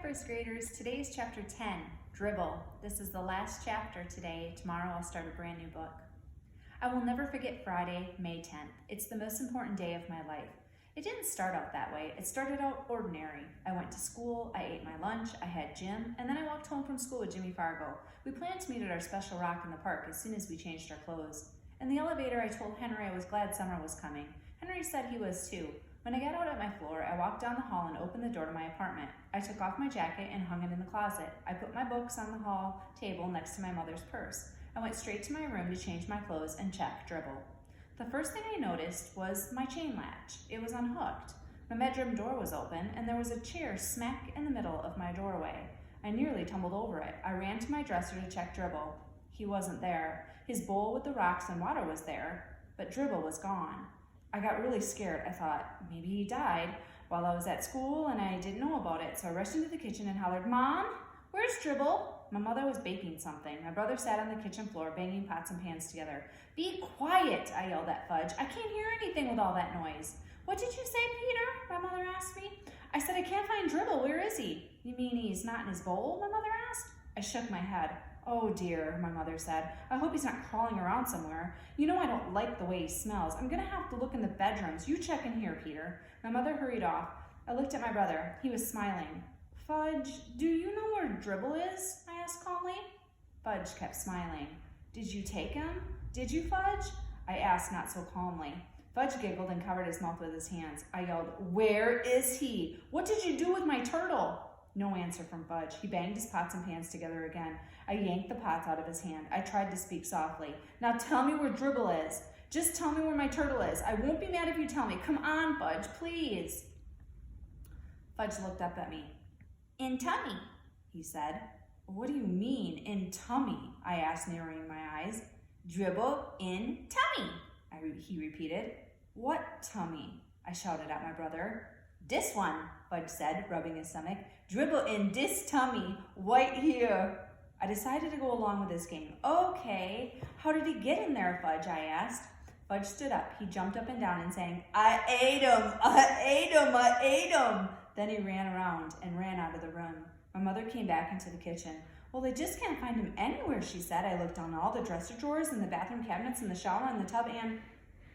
first graders. Today is chapter 10, Dribble. This is the last chapter today. Tomorrow I'll start a brand new book. I will never forget Friday, May 10th. It's the most important day of my life. It didn't start out that way. It started out ordinary. I went to school, I ate my lunch, I had gym, and then I walked home from school with Jimmy Fargo. We planned to meet at our special rock in the park as soon as we changed our clothes. In the elevator, I told Henry I was glad summer was coming. Henry said he was too. When I got out at my floor, I walked down the hall and opened the door to my apartment. I took off my jacket and hung it in the closet. I put my books on the hall table next to my mother's purse. I went straight to my room to change my clothes and check Dribble. The first thing I noticed was my chain latch. It was unhooked. My bedroom door was open, and there was a chair smack in the middle of my doorway. I nearly tumbled over it. I ran to my dresser to check Dribble. He wasn't there. His bowl with the rocks and water was there, but Dribble was gone. I got really scared. I thought, maybe he died while I was at school and I didn't know about it. So I rushed into the kitchen and hollered, "Mom, where's Dribble?" My mother was baking something. My brother sat on the kitchen floor, banging pots and pans together. "Be quiet," I yelled at Fudge. "I can't hear anything with all that noise." "What did you say, Peter?" my mother asked me. I said, "I can't find Dribble. Where is he?" "You mean he's not in his bowl?" my mother asked. I shook my head. "Oh dear," my mother said. "I hope he's not crawling around somewhere. You know I don't like the way he smells. I'm gonna have to look in the bedrooms. You check in here, Peter." My mother hurried off. I looked at my brother. He was smiling. "Fudge, do you know where Dribble is?" I asked calmly. Fudge kept smiling. "Did you take him? Did you, Fudge?" I asked not so calmly. Fudge giggled and covered his mouth with his hands. I yelled, "Where is he? What did you do with my turtle?" No answer from Fudge. He banged his pots and pans together again. I yanked the pots out of his hand. I tried to speak softly. "Now tell me where Dribble is. Just tell me where my turtle is. I won't be mad if you tell me. Come on, Fudge, please." Fudge looked up at me. "In tummy," he said. "What do you mean, in tummy?" I asked, narrowing my eyes. "Dribble in tummy," he repeated. "What tummy?" I shouted at my brother. "Dis one," Fudge said, rubbing his stomach. "Dribble in dis tummy, right here." I decided to go along with this game. "Okay, how did he get in there, Fudge?" I asked. Fudge stood up. He jumped up and down and sang, "I ate him, I ate him, I ate him." Then he ran around and ran out of the room. My mother came back into the kitchen. "Well, they just can't find him anywhere," she said. I looked down all the dresser drawers and the bathroom cabinets and the shower and the tub and...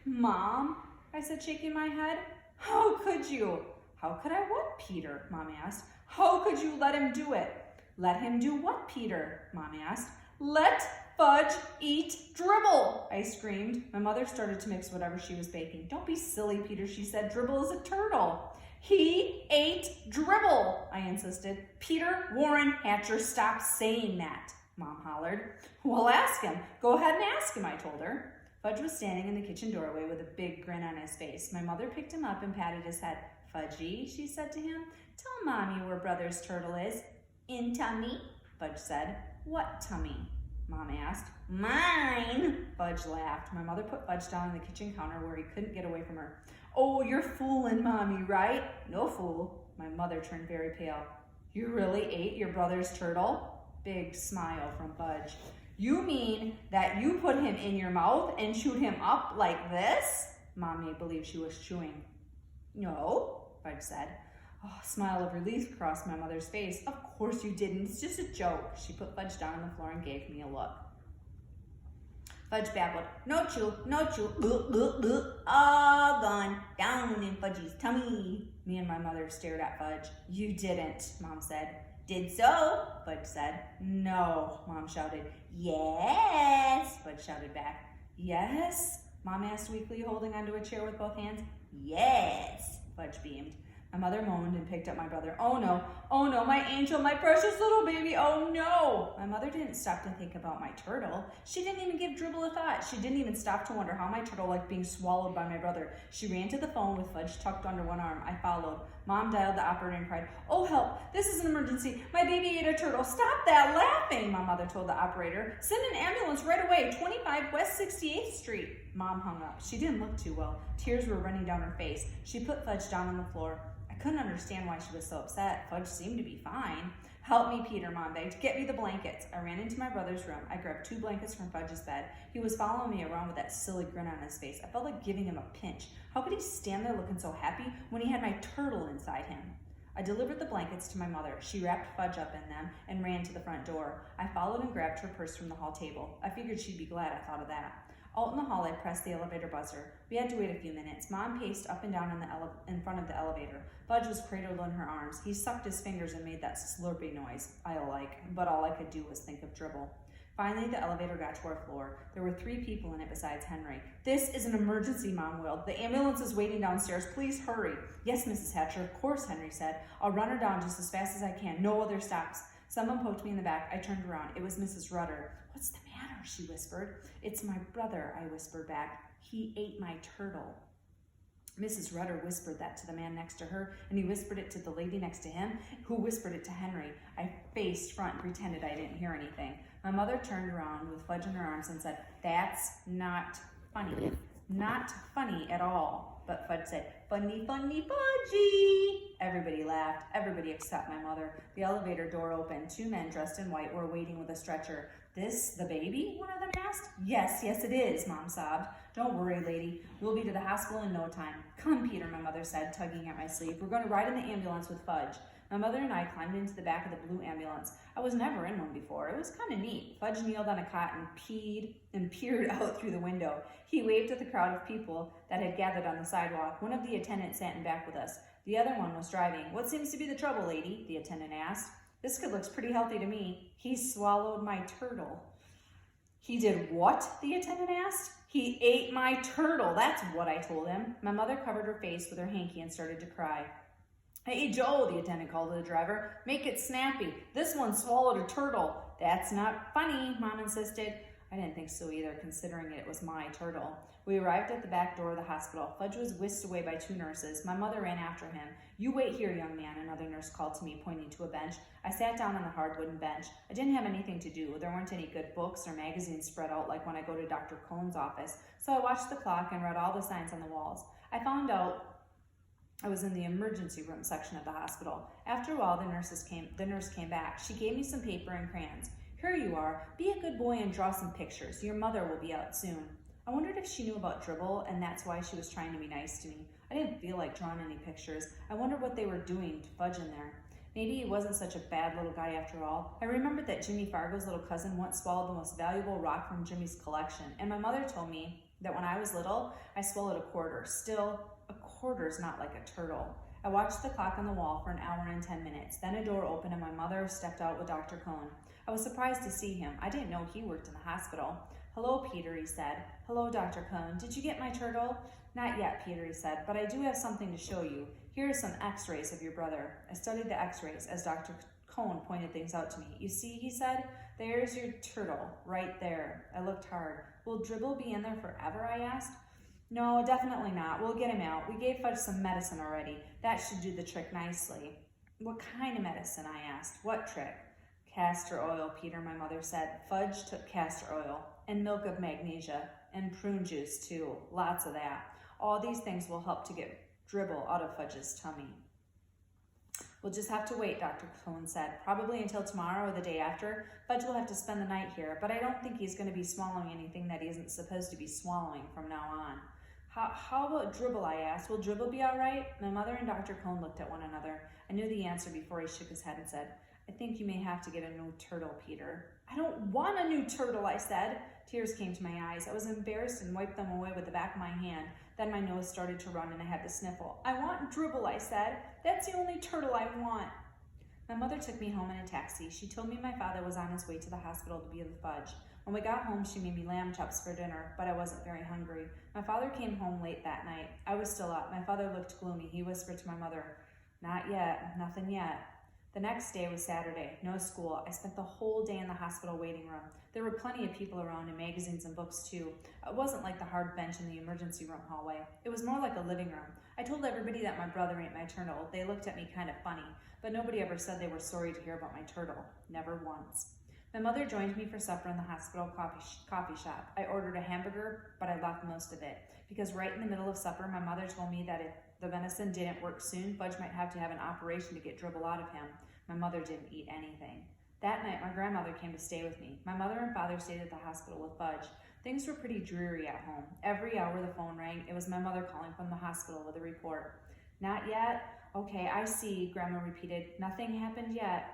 "Mom," I said, shaking my head, "how could you?" "How could I what, Peter?" Mom asked. "How could you let him do it?" "Let him do what, Peter?" Mom asked. "Let Fudge eat Dribble," I screamed. My mother started to mix whatever she was baking. "Don't be silly, Peter," she said. "Dribble is a turtle." "He ate Dribble," I insisted. "Peter Warren Hatcher, stop saying that," Mom hollered. "Well, ask him. Go ahead and ask him," I told her. Fudge was standing in the kitchen doorway with a big grin on his face. My mother picked him up and patted his head. "Fudgy," she said to him, "tell Mommy where Brother's turtle is." "In tummy," Fudge said. "What tummy?" Mom asked. "Mine," Fudge laughed. My mother put Fudge down on the kitchen counter where he couldn't get away from her. "Oh, you're fooling Mommy, right?" "No fool." My mother turned very pale. "You really ate your brother's turtle?" Big smile from Fudge. "You mean that you put him in your mouth and chewed him up like this?" Mom made believe she was chewing. "No," Fudge said. Oh, a smile of relief crossed my mother's face. "Of course you didn't. It's just a joke." She put Fudge down on the floor and gave me a look. Fudge babbled, "No chew, no chew, all gone down in Fudgy's tummy." Me and my mother stared at Fudge. "You didn't," Mom said. "Did so," Fudge said. "No," Mom shouted. "Yes," Fudge shouted back. "Yes?" Mom asked weakly, holding onto a chair with both hands. "Yes," Fudge beamed. My mother moaned and picked up my brother. "Oh no, my angel, my precious little baby, oh no." My mother didn't stop to think about my turtle. She didn't even give Dribble a thought. She didn't even stop to wonder how my turtle liked being swallowed by my brother. She ran to the phone with Fudge tucked under one arm. I followed. Mom dialed the operator and cried, "Oh help, this is an emergency. My baby ate a turtle. Stop that laughing," my mother told the operator. "Send an ambulance right away, 25 West 68th Street. Mom hung up. She didn't look too well. Tears were running down her face. She put Fudge down on the floor. I couldn't understand why she was so upset. Fudge seemed to be fine. "Help me, Peter," Mom begged. "Get me the blankets." I ran into my brother's room. I grabbed 2 blankets from Fudge's bed. He was following me around with that silly grin on his face. I felt like giving him a pinch. How could he stand there looking so happy when he had my turtle inside him? I delivered the blankets to my mother. She wrapped Fudge up in them and ran to the front door. I followed and grabbed her purse from the hall table. I figured she'd be glad I thought of that. Out in the hall, I pressed the elevator buzzer. We had to wait a few minutes. Mom paced up and down in front of the elevator. Fudge was cradled in her arms. He sucked his fingers and made that slurpy noise I like, but all I could do was think of dribble. Finally, the elevator got to our floor. There were 3 people in it besides Henry. "This is an emergency," Mom wailed. "The ambulance is waiting downstairs. Please hurry." "Yes, Mrs. Hatcher, of course," Henry said. "I'll run her down just as fast as I can. No other stops." Someone poked me in the back. I turned around. It was Mrs. Rudder. "What's the matter?" she whispered. "It's my brother," I whispered back. "He ate my turtle." Mrs. Rudder whispered that to the man next to her, and he whispered it to the lady next to him, who whispered it to Henry. I faced front and pretended I didn't hear anything. My mother turned around with Fudge in her arms and said, "That's not funny." Not funny at all. But Fudge said, "Funny, funny, Fudgy." Everybody laughed, everybody except my mother. The elevator door opened. 2 men dressed in white were waiting with a stretcher. "This the baby?" one of them asked. Yes, it is," Mom sobbed. "Don't worry, lady. We'll be to the hospital in no time." "Come, Peter," my mother said, tugging at my sleeve. "We're going to ride in the ambulance with Fudge." My mother and I climbed into the back of the blue ambulance. I was never in one before. It was kind of neat. Fudge kneeled on a cot and peered out through the window. He waved at the crowd of people that had gathered on the sidewalk. One of the attendants sat in back with us. The other one was driving. "What seems to be the trouble, lady?" the attendant asked. "This kid looks pretty healthy to me." "He swallowed my turtle." "He did what?" the attendant asked. "He ate my turtle. That's what I told him." My mother covered her face with her hanky and started to cry. "Hey, Joe," the attendant called to the driver. "Make it snappy. This one swallowed a turtle." "That's not funny," Mom insisted. I didn't think so either, considering it was my turtle. We arrived at the back door of the hospital. Fudge was whisked away by 2 nurses. My mother ran after him. "You wait here, young man," another nurse called to me, pointing to a bench. I sat down on the hard wooden bench. I didn't have anything to do. There weren't any good books or magazines spread out like when I go to Dr. Cohn's office, so I watched the clock and read all the signs on the walls. I found out I was in the emergency room section of the hospital. After a while, the nurse came back. She gave me some paper and crayons. "Here you are. Be a good boy and draw some pictures. Your mother will be out soon." I wondered if she knew about dribble, and that's why she was trying to be nice to me. I didn't feel like drawing any pictures. I wondered what they were doing to Fudge in there. Maybe he wasn't such a bad little guy after all. I remembered that Jimmy Fargo's little cousin once swallowed the most valuable rock from Jimmy's collection, and my mother told me that when I was little, I swallowed a quarter. Still, a quarter's not like a turtle. I watched the clock on the wall for an hour and 10 minutes. Then a door opened and my mother stepped out with Dr. Cohn. I was surprised to see him. I didn't know he worked in the hospital. "Hello, Peter," he said. "Hello, Dr. Cohn. Did you get my turtle?" "Not yet," Peter, he said, "but I do have something to show you. Here are some x-rays of your brother." I studied the x-rays as Dr. Cohn pointed things out to me. "You see," he said, "there's your turtle, right there." I looked hard. "Will Dribble be in there forever?" I asked. "No, definitely not. We'll get him out. We gave Fudge some medicine already. That should do the trick nicely." "What kind of medicine?" I asked. "What trick?" "Castor oil," Peter, my mother said. Fudge took castor oil, and milk of magnesia, and prune juice too. Lots of that. All these things will help to get Dribble out of Fudge's tummy. "We'll just have to wait," Dr. Cohn said. "Probably until tomorrow or the day after. Fudge will have to spend the night here, but I don't think he's going to be swallowing anything that he isn't supposed to be swallowing from now on." How about Dribble?" I asked. "Will Dribble be all right?" My mother and Dr. Cohn looked at one another. I knew the answer before he shook his head and said, "I think you may have to get a new turtle, Peter." "I don't want a new turtle," I said. Tears came to my eyes. I was embarrassed and wiped them away with the back of my hand. Then my nose started to run and I had to sniffle. "I want Dribble," I said. "That's the only turtle I want." My mother took me home in a taxi. She told me my father was on his way to the hospital to be with Fudge. When we got home, she made me lamb chops for dinner, but I wasn't very hungry. My father came home late that night. I was still up. My father looked gloomy. He whispered to my mother, "Not yet, nothing yet." The next day was Saturday, no school. I spent the whole day in the hospital waiting room. There were plenty of people around and magazines and books too. It wasn't like the hard bench in the emergency room hallway. It was more like a living room. I told everybody that my brother ate my turtle. They looked at me kind of funny, but nobody ever said they were sorry to hear about my turtle. Never once. My mother joined me for supper in the hospital coffee shop. I ordered a hamburger, but I left most of it, because right in the middle of supper, my mother told me that if the venison didn't work soon, Fudge might have to have an operation to get Dribble out of him. My mother didn't eat anything. That night, my grandmother came to stay with me. My mother and father stayed at the hospital with Fudge. Things were pretty dreary at home. Every hour the phone rang. It was my mother calling from the hospital with a report. "Not yet. Okay, I see, Grandma repeated. Nothing happened yet.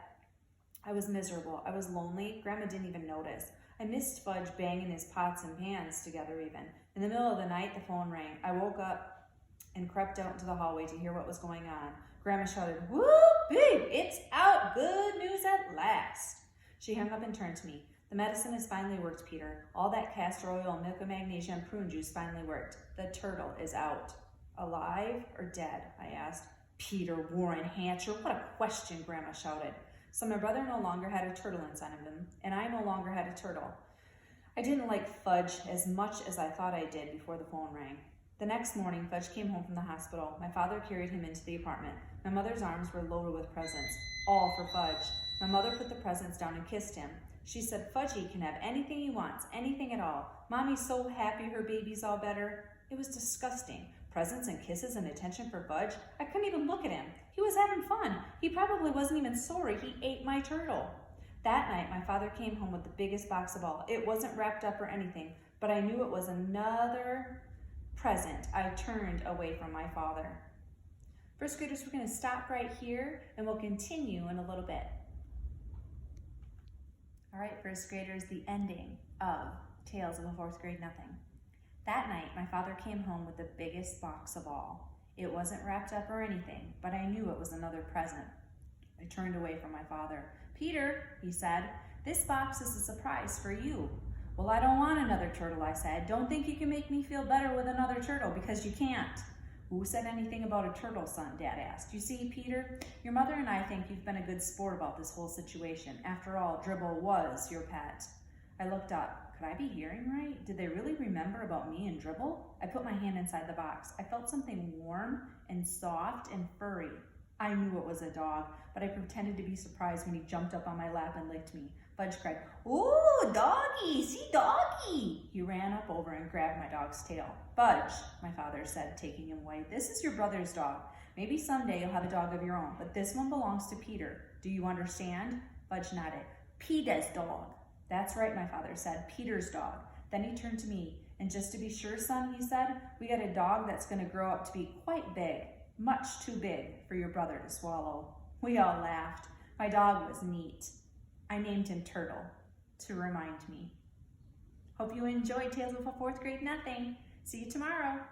I was miserable. I was lonely. Grandma didn't even notice. I missed Fudge banging his pots and pans together even. In the middle of the night, the phone rang. I woke up and crept out into the hallway to hear what was going on. Grandma shouted, "Whoopee! It's out! Good news at last!" She hung up and turned to me. "The medicine has finally worked, Peter. All that castor oil, milk of magnesia, and prune juice finally worked. The turtle is out." "Alive or dead?" I asked. "Peter Warren Hatcher, what a question," Grandma shouted. So my brother no longer had a turtle inside of him, and I no longer had a turtle. I didn't like Fudge as much as I thought I did before the phone rang. The next morning, Fudge came home from the hospital. My father carried him into the apartment. My mother's arms were loaded with presents, all for Fudge. My mother put the presents down and kissed him. She said, "Fudgy can have anything he wants, anything at all. Mommy's so happy her baby's all better." It was disgusting. Presents and kisses and attention for Fudge. I couldn't even look at him. He was having fun. He probably wasn't even sorry he ate my turtle. That night, my father came home with the biggest box of all. It wasn't wrapped up or anything, but I knew it was another present. I turned away from my father. First graders, we're going to stop right here, and we'll continue in a little bit. All right, first graders, the ending of Tales of a Fourth Grade Nothing. That night, my father came home with the biggest box of all. It wasn't wrapped up or anything, but I knew it was another present. I turned away from my father. "Peter," he said, "this box is a surprise for you." "Well, I don't want another turtle," I said. "Don't think you can make me feel better with another turtle, because you can't." "Who said anything about a turtle, son?" Dad asked. "You see, Peter, your mother and I think you've been a good sport about this whole situation. After all, Dribble was your pet." I looked up. Could I be hearing right? Did they really remember about me and Dribble? I put my hand inside the box. I felt something warm and soft and furry. I knew it was a dog, but I pretended to be surprised when he jumped up on my lap and licked me. Fudge cried, "Ooh, doggy, see doggy!" He ran up over and grabbed my dog's tail. "Fudge," my father said, taking him away, "this is your brother's dog. Maybe someday you'll have a dog of your own, but this one belongs to Peter. Do you understand?" Fudge nodded. "Peter's dog." "That's right," my father said, "Peter's dog." Then he turned to me. "And just to be sure, son," he said, "we got a dog that's going to grow up to be quite big, much too big for your brother to swallow." We all laughed. My dog was neat. I named him Turtle to remind me. Hope you enjoyed Tales of a Fourth Grade Nothing. See you tomorrow.